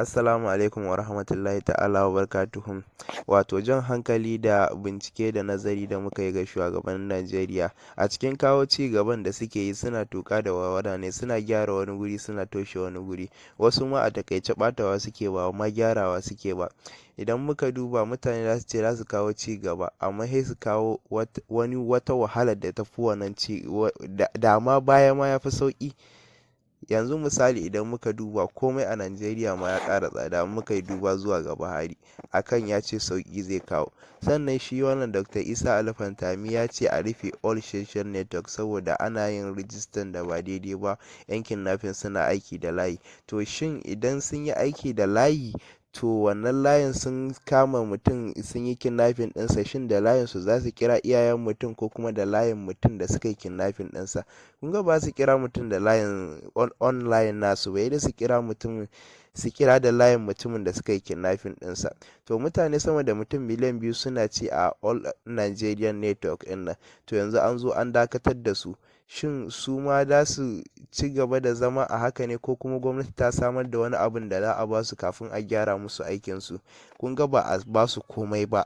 Assalamu alaikum wa rahmatullahi ta'ala wa barakatuhum. Wato jan hankali da bincike da nazari da muka yi ga shugabannin Najeriya a cikin kawo ci gaban da suke yi suna tuƙa da warwara ne, suna gyara wani guri suna toshe wani guri. Wasu ma a takaice ɓatawa suke ba ma gyarawa suke ba. Idan muka duba mutane za su ce za su kawo ci gaba amma sai su kawo wata wahalar da ta fi wannan da ma baya ma ya fi sauƙi. Yanzu misali idan muka duba komai a Najeriya ma ya ƙara tsada muka yi duba zuwa ga Buhari akan ya ce sauƙi zai kawo. Sannan shi wannan Dr. Isa Ali Fantami ya ce a rufe all social network saboda ana yin rijistan da ba daidai ba, yan kidnapping suna aiki da layi. To shin idan sun yi aiki da layi to wannan layin sun kama mutum sun yi kidnapping ɗinsa, shin da layin su za su kira iyayen mutum ko kuma da layin mutum da suka yi kidnapping ɗinsa? Kun ga ba su kira mutum da layin online nasu ba, yadda su kira da layin mutumin da suka yi kidnapping ɗinsa. To mutane sama da mutum miliyan 2 suna ci a all Nigerian network ɗin nan. To yanzu an zo an dakatar da su. Shin su ma za su ci gaba da zama a haka ne ko kuma gwamnati ta samar da wani abin da za a ba su kafin a gyara musu aikinsu? Kun ga ba a ba su komai ba.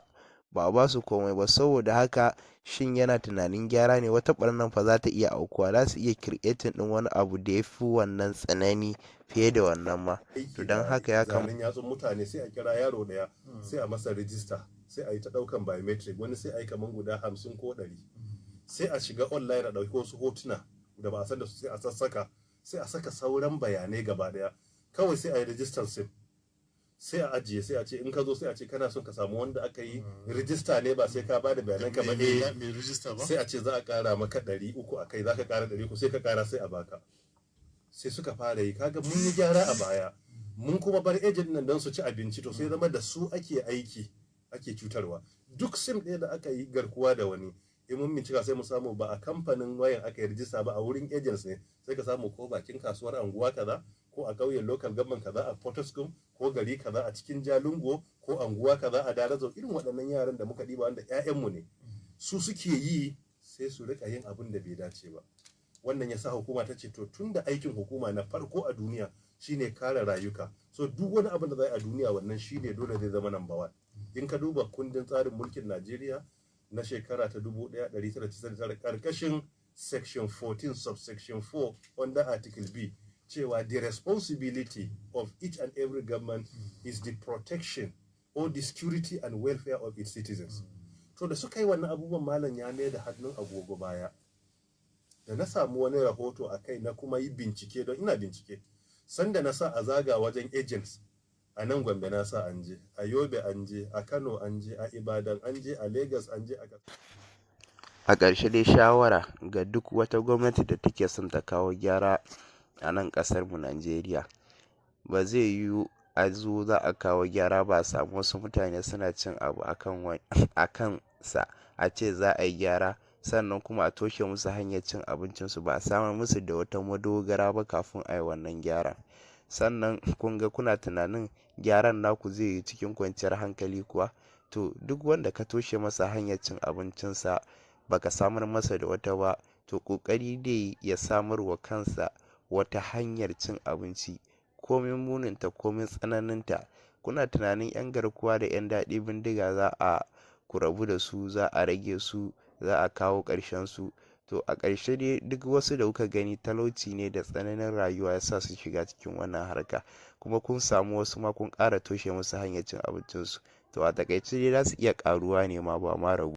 Saboda haka shin yana tunanin gyara ne? Wata ɓarnan fa za ta iya aukuwa, za su iya creating ɗin wani abu da ya fi wannan tsanani fiye da wannan ma. To don haka ya zanen yatsun mutane sai a kira yaro daya sai a masa rijista, sai a yi ta daukan biometric, wani sai a yi kaman guda 50 ko 100, sai a shiga online a dauki wasu hotuna da ba a san da su, sai a saka sauran bayanai gaba daya, kawai sai a yi rijistar sim, sai a ajiye, sai a ce in ka zo sai a ce kana son ka samu wanda aka yi rijista ne, ba sai ka bada bayanan ka ba, sai a ce za a kara maka 300 a kai, za ka kara 300, sai ka kara sai a baka. Sai suka fara yi, kaga mun yi gyara a baya, mun kuma bar agent nan don su ci abinci, to sai zama da su ake aiki, ake cutarwa. Duk sim ɗaya da aka yi garkuwa da wani, in mun bincika sai mu samu ba a kamfanin wayan aka yi rijista ba, a wurin agents ne. Sai ka samu ko bakin kasuwar anguwa kaza, ko a ƙauyen local government kaza a Potoskum, ko gari kaza a cikin Jalingo, ko anguwa kaza a Darazo. Irin waɗannan yaran da muka ɗiba wanda 'ya'yanmu ne, su suke yi, sai su rika yin abin da bai dace ba. Wannan ya sa hukuma ta ce to tun da aikin hukuma na farko a duniya shine kare rayuka, so duk wani abin da za a duniya wannan shine dole zai zama number 1. In ka duba kundin tsarin mulkin Najeriya na shekara ta 1999 karkashin section 14 subsection 4 under article B, cewa the responsibility of each and every government is the protection or the security and welfare of its citizens. To da suka yi wannan abubuwan, malam ya mai da hannun agogo baya. Da na samu wani rahoto a kai na kuma yi bincike, don ina bincike, sanda na sa a zaga wajen agents a nan Gombe na sa an je, a Yobe an je, a Kano an je, a Ibadan an je, a Lagos an je, a ƙarshe dai shawara ga duk wata gwamnati da take son ta kawo gyara a nan ƙasarmu Najeriya. Ba zai yiwu a zo za a kawo gyara ba a samu wasu mutane suna cin abu akan sa a ce za a yi gyara, sannan kuma a toshe musu hanyar cin abincinsu, ba a samar musu da wata madogara ba kafin a yi wannan gyaran. Sannan kun ga kuna tunanin gyaran naku zai yi cikin kwanciyar hankali kuwa? To duk wanda ka toshe masa hanyar cin abincinsa baka samar masa da wata ba, to ƙoƙari dai ya samar wa kansa wata hanyar cin abinci, komin muninta komin tsananinta. Kuna tunanin 'yan garkuwa da 'yan daɗi bindiga za a ku rabu da su, za a rage su, za a kawo ƙarshen su? To a ƙarshe dai duk wasu da kuka gani talauci ne da tsananin rayuwa ya sa su shiga cikin wannan harka, kuma kun samu wasu ma kun ƙara toshe musu hanyar cin abincinsu. To a takaice dai za su iya ƙaruwa ne ma ba ma ragu.